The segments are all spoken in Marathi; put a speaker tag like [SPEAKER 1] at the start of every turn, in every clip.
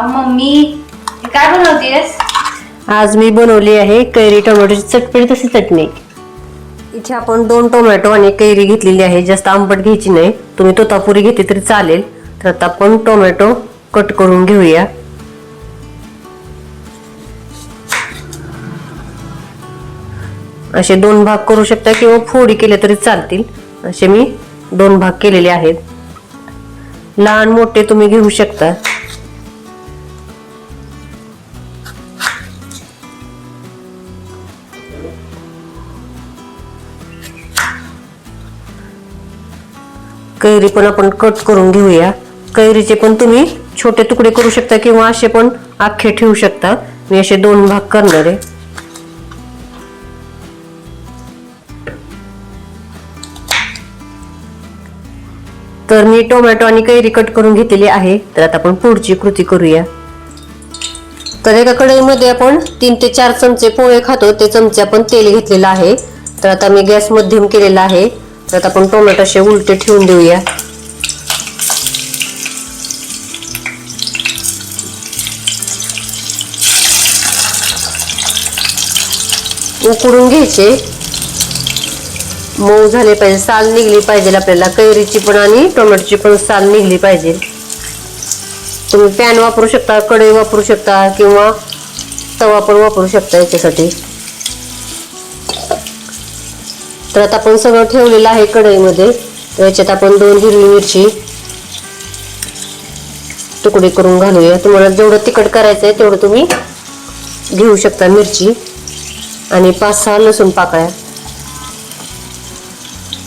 [SPEAKER 1] मम्मी काय बनवतेस?
[SPEAKER 2] आज मी बनवली आहे कैरी टोमॅटोची चटपटी तशी चटणी। इथे आपण 2 टोमॅटो आणि कैरी घेतलेली आहे, जास्त आंबट घ्यायची नाही, तुम्ही तोतापुरी घेतली तरी चालेल। तर आता आपण टोमॅटो कट करून घेऊया। असे 2 भाग करू शकता किंवा फोडी केले तरी चालतील। असे मी 2 भाग केलेले आहेत, लहान मोठे तुम्ही घेऊ शकता। कैरी पण आपण कट करून घेऊया। कैरीचे पण तुम्ही छोटे तुकडे करू शकता किंवा असे पण अख्खे ठेवू शकता। मी असे 2 भाग करणार आहे। तर मी टोमॅटो आणि कैरी कट करून घेतलेली आहे। तर आता आपण पुढची कृती करूया। तर एका कढईमध्ये आपण 3 ते 4 चमचे पोहे खातो ते चमचे आपण तेल घेतलेलं आहे। तर आता मी गॅस मध्यम केलेला आहे। तर आता आपण टोमॅटो असे उलटे ठेवून देऊया। उकडून घ्यायचे, मऊ झाले पाहिजे, साल निघली पाहिजे आपल्याला, कैरीची पण आणि टोमॅटोची पण साल निघली पाहिजे। तुम्ही पॅन वापरू शकता, कढई वापरू शकता किंवा तवा पण वापरू शकता याच्यासाठी। तर आता आपण सगळं ठेवलेलं आहे कढईमध्ये। तर याच्यात आपण 2 हिरवी मिरची तुकडे करून घालूया। तुम्हाला जेवढं तिखट करायचं आहे तेवढं तुम्ही घेऊ शकता मिरची, आणि 5-6 लसूण पाकळ्या।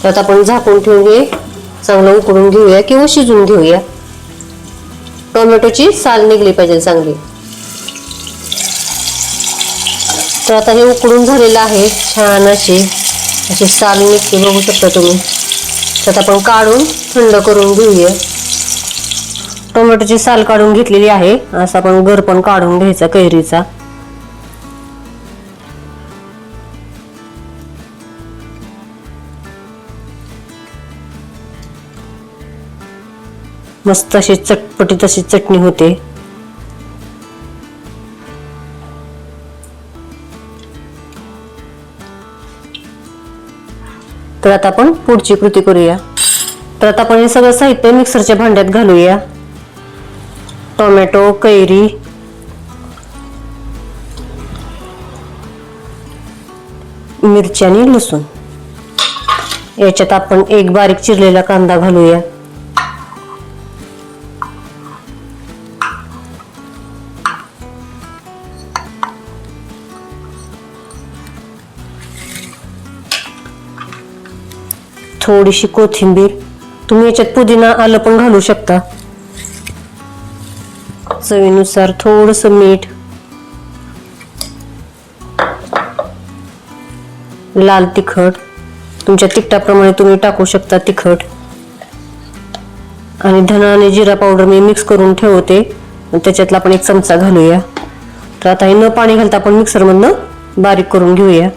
[SPEAKER 2] तर आता आपण झाकून ठेवून हे चांगलं उकडून घेऊया किंवा शिजून घेऊया। टोमॅटोची साल निघली पाहिजे चांगली। तर आता हे उकडून झालेलं आहे, छान अशी साल निघते, बघू शकता तुम्ही। तर आपण काढून थंड करून घेऊया। टोमॅटोची साल काढून घेतलेली आहे, असं आपण गर पण काढून घ्यायचा कैरीचा। मस्त अशी चटपटी तशी चटणी होते। तर आता आपण पुढची कृती करूया। तर आता आपण हे सगळं साहित्य मिक्सरच्या भांड्यात घालूया। टोमॅटो, कैरी, मिरची आणि लसूण, याच्यात आपण 1 बारीक चिरलेला कांदा घालूया। थोडीशी कोथिंबीर, तुम्ही याच्यात पुदिना आलं पण घालू शकता। चवीनुसार थोडंसं मीठ, लाल तिखट, तुमच्या तिखटाप्रमाणे तुम्ही टाकू शकता तिखट, आणि धना आणि जिरा पावडर मी मिक्स करून ठेवते, त्याच्यातला आपण 1 चमचा घालूया। तर आता हे न पाणी घालता आपण मिक्सर मधनं बारीक करून घेऊया।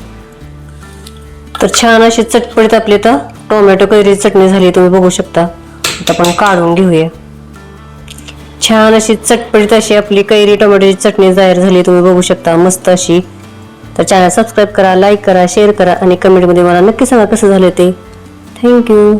[SPEAKER 2] तर छान अशी चटपटीत आपली तर टोमॅटो कैरी चटणी झाली, तुम्ही बघू शकता। आता आपण काढून घेऊया। छान अशी चटपटीत अशी आपली कैरी टोमॅटोची चटणी तयार झाली, तुम्ही बघू शकता, मस्त अशी। तर चॅनल सबस्क्राईब करा, लाईक करा, शेअर करा आणि कमेंटमध्ये मला नक्की सांगा कसं झालं ते। थँक्यू।